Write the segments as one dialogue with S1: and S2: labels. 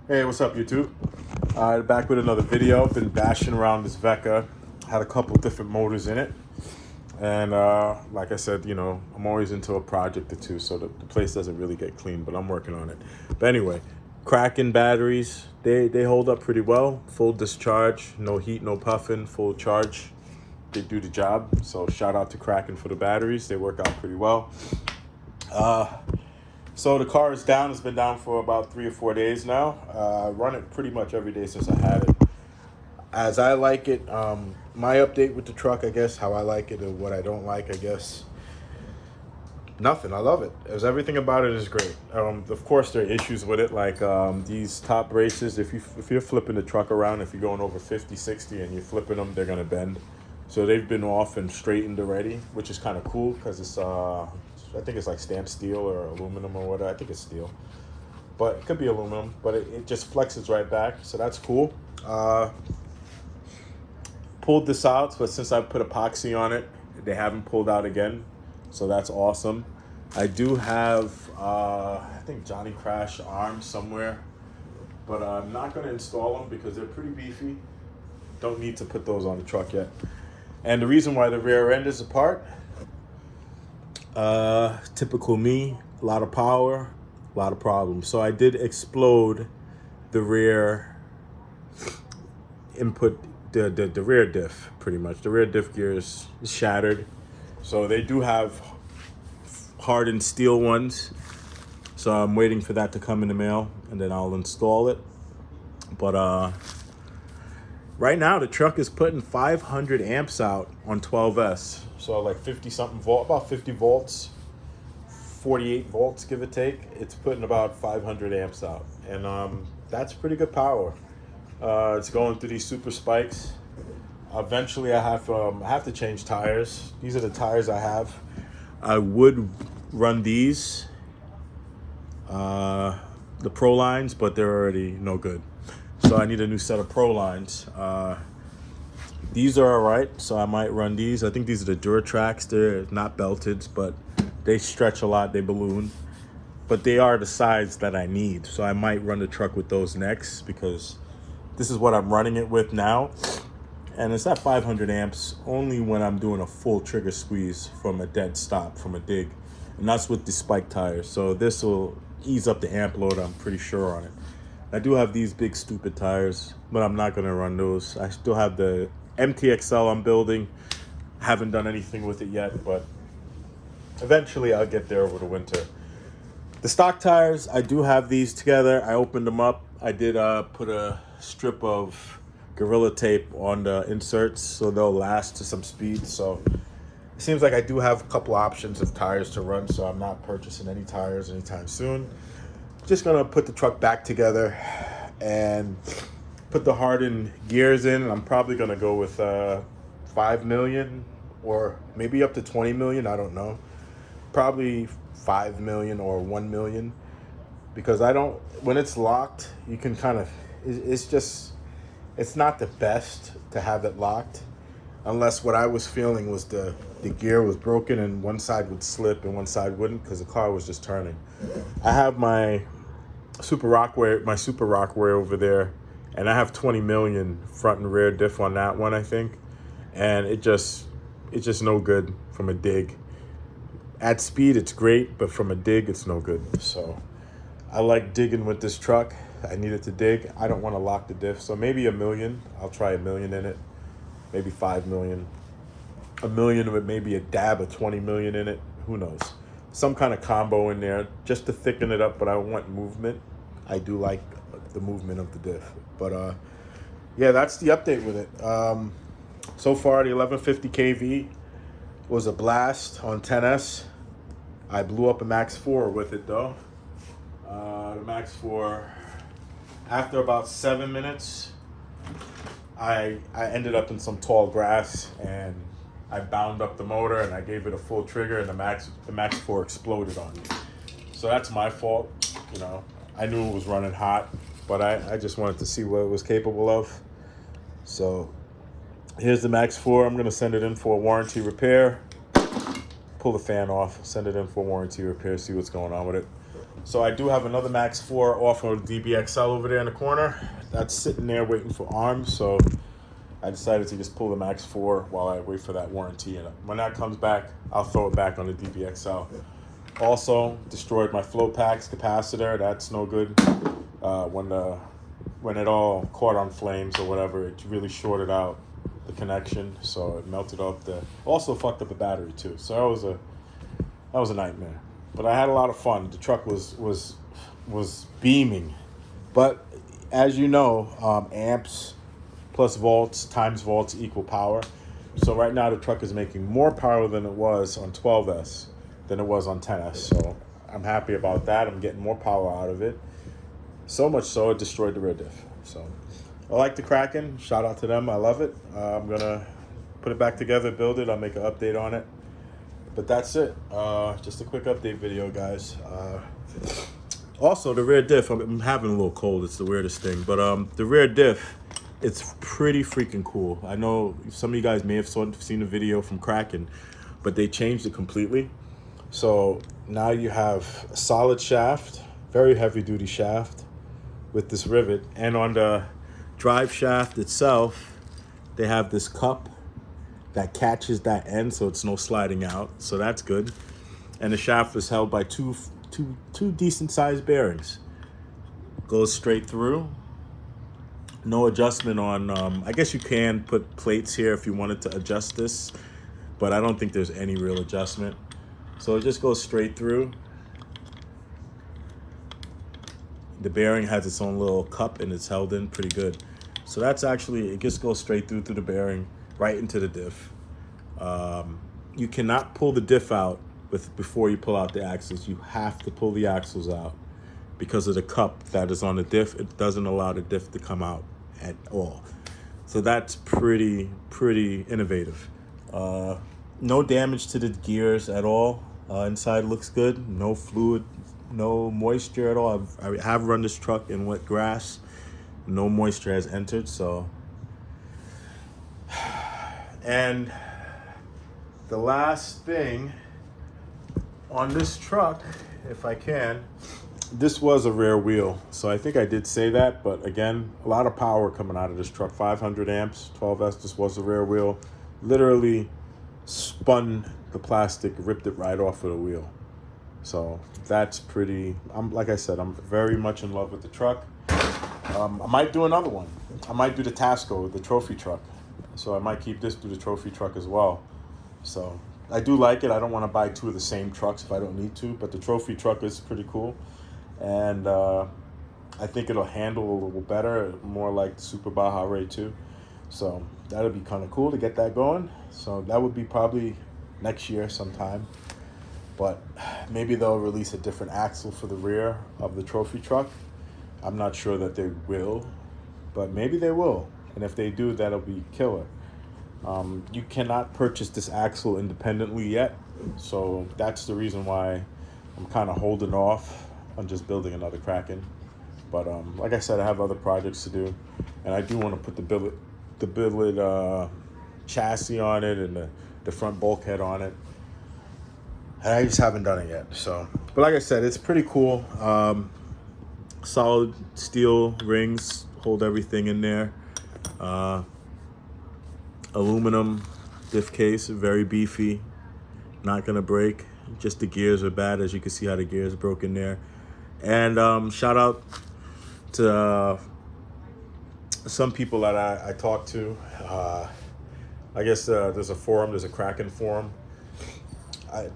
S1: Hey, what's up, YouTube? Back with another video. Been bashing around this Vekta. Had a couple different motors in it. And like I said, I'm always into a project or two, so the place doesn't really get clean, but I'm working on it. But anyway, Kraken batteries, they hold up pretty well. Full discharge, no heat, no puffing, full charge. They do the job. So shout out to Kraken for the batteries. They work out pretty well. So the car is down. It's been down for about 3 or 4 days now. I run it pretty much every day since I had it. As I like it, my update with the truck, I guess, how I like it and what I don't like, I guess, nothing. I love it. As everything about it is great. Of course, there are issues with it, like these top braces. If you're flipping the truck around, if you're going over 50, 60 and you're flipping them, they're gonna bend. So they've been off and straightened already, which is kind of cool because it's I think it's like stamped steel or aluminum or whatever. I think it's steel, but it could be aluminum. But it just flexes right back, so that's cool. Pulled this out, but since I put epoxy on it, they haven't pulled out again, so that's awesome. I do have I think Johnny Crash arms somewhere, but I'm not going to install them because they're pretty beefy. Don't need to put those on the truck yet. And the reason why the rear end is apart, typical me, a lot of power, a lot of problems. So I did explode the rear input, the rear diff, pretty much. The rear diff gear is shattered. So they do have hardened steel ones. So I'm waiting for that to come in the mail and then I'll install it. But right now the truck is putting 500 amps out on 12S. So like 50 something volt, about 50 volts, 48 volts, give or take. It's putting about 500 amps out. And that's pretty good power. It's going through these super spikes. Eventually I have to change tires. These are the tires I have. I would run these, the Pro lines, but they're already no good. So I need a new set of Pro lines. These are all right, so I might run these. I think these are the Duratrax. They're not belted, but they stretch a lot, they balloon. But they are the size that I need, so I might run the truck with those next because this is what I'm running it with now. And it's at 500 amps only when I'm doing a full trigger squeeze from a dead stop, from a dig. And that's with the spike tires. So this will ease up the amp load, I'm pretty sure, on it. I do have these big stupid tires, but I'm not gonna run those. I still have the MTXL I'm building. Haven't done anything with it yet, but eventually I'll get there over the winter. The stock tires, I do have these together. I opened them up. I did put a strip of Gorilla Tape on the inserts so they'll last to some speed. So it seems like I do have a couple options of tires to run, so I'm not purchasing any tires anytime soon. Just gonna put the truck back together and put the hardened gears in. I'm probably gonna go with 5 million or maybe up to 20 million, I don't know. Probably 5 million or 1 million, because when it's locked, you can kind of, it's not the best to have it locked unless what I was feeling was the gear was broken and one side would slip and one side wouldn't because the car was just turning. I have my Super Rockway over there, and I have 20 million front and rear diff on that one, I think, and it's just no good from a dig. At speed, it's great, but from a dig, it's no good. So I like digging with this truck. I need it to dig. I don't want to lock the diff, so maybe $1 million. I'll try $1 million in it, maybe 5 million. $1 million with maybe a dab of 20 million in it. Who knows? Some kind of combo in there just to thicken it up, but I want movement. I do like the movement of the diff. But yeah, that's the update with it. So far, the 1150 kV was a blast on 10S. I blew up a Max 4 with it though. The Max 4, after about 7 minutes, I ended up in some tall grass and I bound up the motor and I gave it a full trigger and the Max 4 exploded on me. So that's my fault. I knew it was running hot, but I just wanted to see what it was capable of. So here's the Max 4. I'm gonna send it in for a warranty repair. Pull the fan off, send it in for warranty repair, see what's going on with it. So I do have another Max 4 off of DBXL over there in the corner. That's sitting there waiting for arms. So I decided to just pull the Max 4 while I wait for that warranty. And when that comes back, I'll throw it back on the DBXL. Also, destroyed my float packs capacitor. That's no good. When it all caught on flames or whatever, it really shorted out the connection. So it melted up also fucked up the battery too. So that was a nightmare. But I had a lot of fun. The truck was beaming. But as you know, amps plus volts times volts equal power. So right now the truck is making more power than it was on 12S than it was on 10S. So I'm happy about that. I'm getting more power out of it. So much so it destroyed the rear diff. So I like the Kraken. Shout out to them. I love it. I'm gonna put it back together, build it. I'll make an update on it. But that's it. Just a quick update video, guys. Also, the rear diff. I'm having a little cold. It's the weirdest thing. But the rear diff, it's pretty freaking cool. I know some of you guys may have seen the video from Kraken, but they changed it completely. So now you have a solid shaft, very heavy duty shaft with this rivet. And on the drive shaft itself, they have this cup that catches that end, so it's no sliding out. So that's good. And the shaft is held by two decent sized bearings. Goes straight through. No adjustment on, I guess you can put plates here if you wanted to adjust this, but I don't think there's any real adjustment. So it just goes straight through. The bearing has its own little cup and it's held in pretty good. So that's actually, it just goes straight through the bearing, right into the diff. You cannot pull the diff out before you pull out the axles. You have to pull the axles out because of the cup that is on the diff. It doesn't allow the diff to come out at all. So that's pretty innovative. No damage to the gears at all. Inside looks good. No fluid, no moisture at all. I have run this truck in wet grass. No moisture has entered, so. And the last thing on this truck, if I can, this was a rear wheel. So I think I did say that, but again, a lot of power coming out of this truck. 500 amps, 12S, this was a rear wheel. Literally spun the plastic, ripped it right off of the wheel. So that's pretty, like I said, I'm very much in love with the truck. I might do another one. I might do the Tasco, the trophy truck. So I might keep this to the trophy truck as well. So I do like it. I don't want to buy two of the same trucks if I don't need to, but the trophy truck is pretty cool. And I think it'll handle a little better, more like the Super Baja Ray 2. So that'll be kind of cool to get that going. So that would be probably next year sometime. But maybe they'll release a different axle for the rear of the trophy truck. I'm not sure that they will, but maybe they will. And if they do, that'll be killer. You cannot purchase this axle independently yet. So that's the reason why I'm kind of holding off on just building another Kraken. But like I said, I have other projects to do. And I do want to put the billet chassis on it and the front bulkhead on it. And I just haven't done it yet. So, but like I said, it's pretty cool. Solid steel rings hold everything in there. Aluminum diff case, very beefy, not gonna break. Just the gears are bad, as you can see how the gears broke in there. And shout out to some people that I talked to. I guess there's a forum, there's a Kraken forum.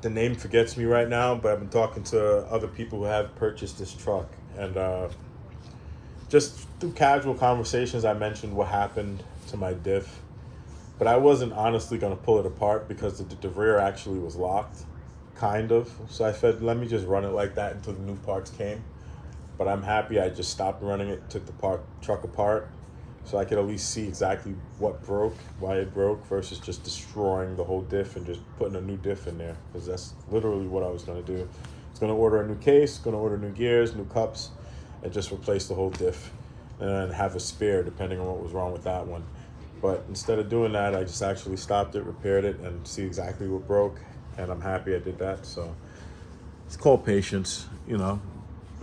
S1: The name forgets me right now, but I've been talking to other people who have purchased this truck. And just through casual conversations, I mentioned what happened to my diff. But I wasn't honestly going to pull it apart because the rear actually was locked, kind of. So I said, let me just run it like that until the new parts came. But I'm happy I just stopped running it, took the truck apart, so I could at least see exactly what broke, why it broke, versus just destroying the whole diff and just putting a new diff in there. Because that's literally what I was going to do. I was going to order a new case, going to order new gears, new cups, and just replace the whole diff. And then have a spare depending on what was wrong with that one. But instead of doing that, I just actually stopped it, repaired it, and see exactly what broke. And I'm happy I did that. So it's called patience, you know.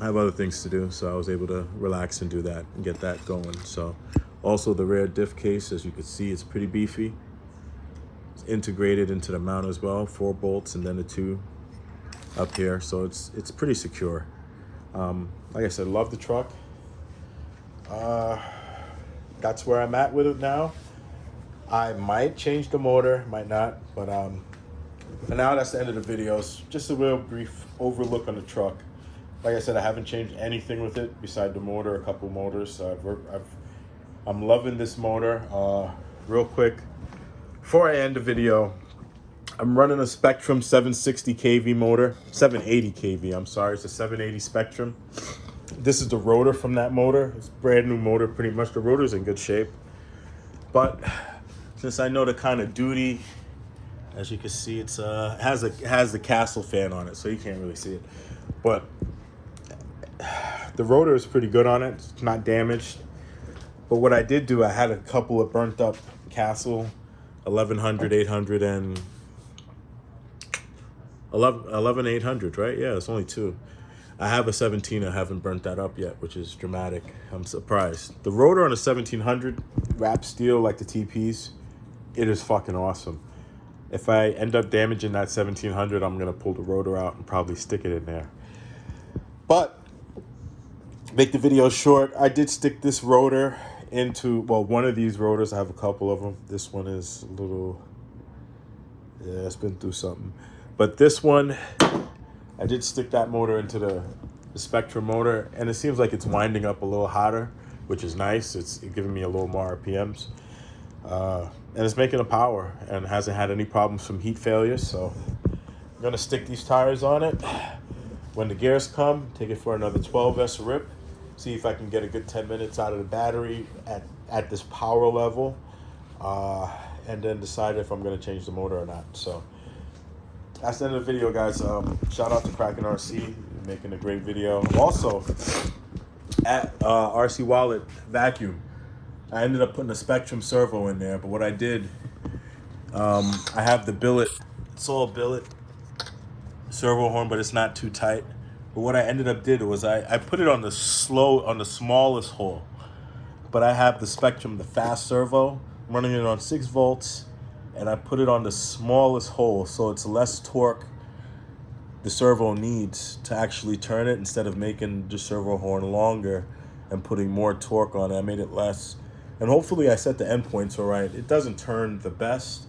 S1: I have other things to do, so I was able to relax and do that and get that going. So also the rear diff case, as you can see, it's pretty beefy. It's integrated into the mount as well, 4 bolts and then the 2 up here, so it's pretty secure. Like I said, love the truck. That's where I'm at with it now. I might change the motor, might not, but for now that's the end of the videos. Just a real brief overlook on the truck. Like I said, I haven't changed anything with it beside the motor, a couple motors. I'm loving this motor. Real quick, before I end the video, I'm running a Spectrum 760 kV motor, 780 kV, I'm sorry, it's a 780 Spectrum. This is the rotor from that motor. It's a brand new motor, pretty much. The rotor's in good shape. But since I know the kind of duty, as you can see, it's has the Castle fan on it, so you can't really see it. But the rotor is pretty good on it. It's not damaged. But what I did do, I had a couple of burnt up Castle 1100, 800, and 11800, right? Yeah, it's only 2. I have a 17, I haven't burnt that up yet, which is dramatic. I'm surprised. The rotor on a 1700 wrap steel like the TPs, it is fucking awesome. If I end up damaging that 1700, I'm gonna pull the rotor out and probably stick it in there. But make the video short, I did stick this rotor into, well, one of these rotors. I have a couple of them. This one is a little, yeah, it's been through something. But this one, I did stick that motor into the Spectrum motor, and it seems like it's winding up a little hotter, which is nice. It's giving me a little more RPMs. And it's making a power and hasn't had any problems from heat failures. So I'm gonna stick these tires on it. When the gears come, take it for another 12S rip. See if I can get a good 10 minutes out of the battery at this power level. And then decide if I'm gonna change the motor or not. So that's the end of the video, guys. Shout out to Kraken RC, making a great video. Also, at RC Wallet Vacuum, I ended up putting a Spectrum servo in there, but what I did, I have the billet, it's all billet servo horn, but it's not too tight. But what I ended up did was I put it on the smallest hole, but I have the Spectrum, the fast servo, running it on 6 volts, and I put it on the smallest hole, so it's less torque the servo needs to actually turn it, instead of making the servo horn longer and putting more torque on it. I made it less, and hopefully I set the endpoints all right. It doesn't turn the best,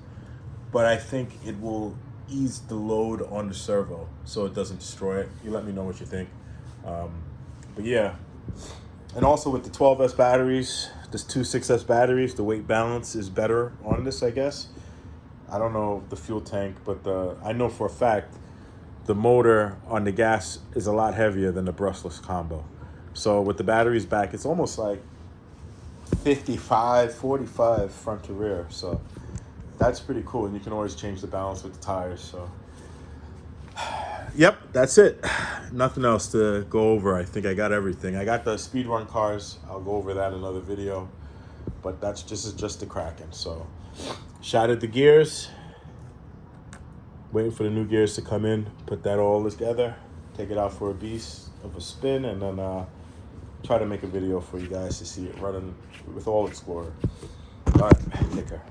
S1: but I think it will ease the load on the servo so it doesn't destroy it. You let me know what you think. But yeah, and also with the 12S batteries, this 2 6S batteries, the weight balance is better on this, I guess. I don't know the fuel tank, but I know for a fact the motor on the gas is a lot heavier than the brushless combo. So with the batteries back, it's almost like 55, 45 front to rear. So that's pretty cool. And you can always change the balance with the tires. So yep, that's it. Nothing else to go over. I think I got everything. I got the speedrun cars. I'll go over that in another video. But that's just the Kraken. So shattered the gears. Waiting for the new gears to come in. Put that all together. Take it out for a beast of a spin, and then try to make a video for you guys to see it running with all Explorer. All right, take care.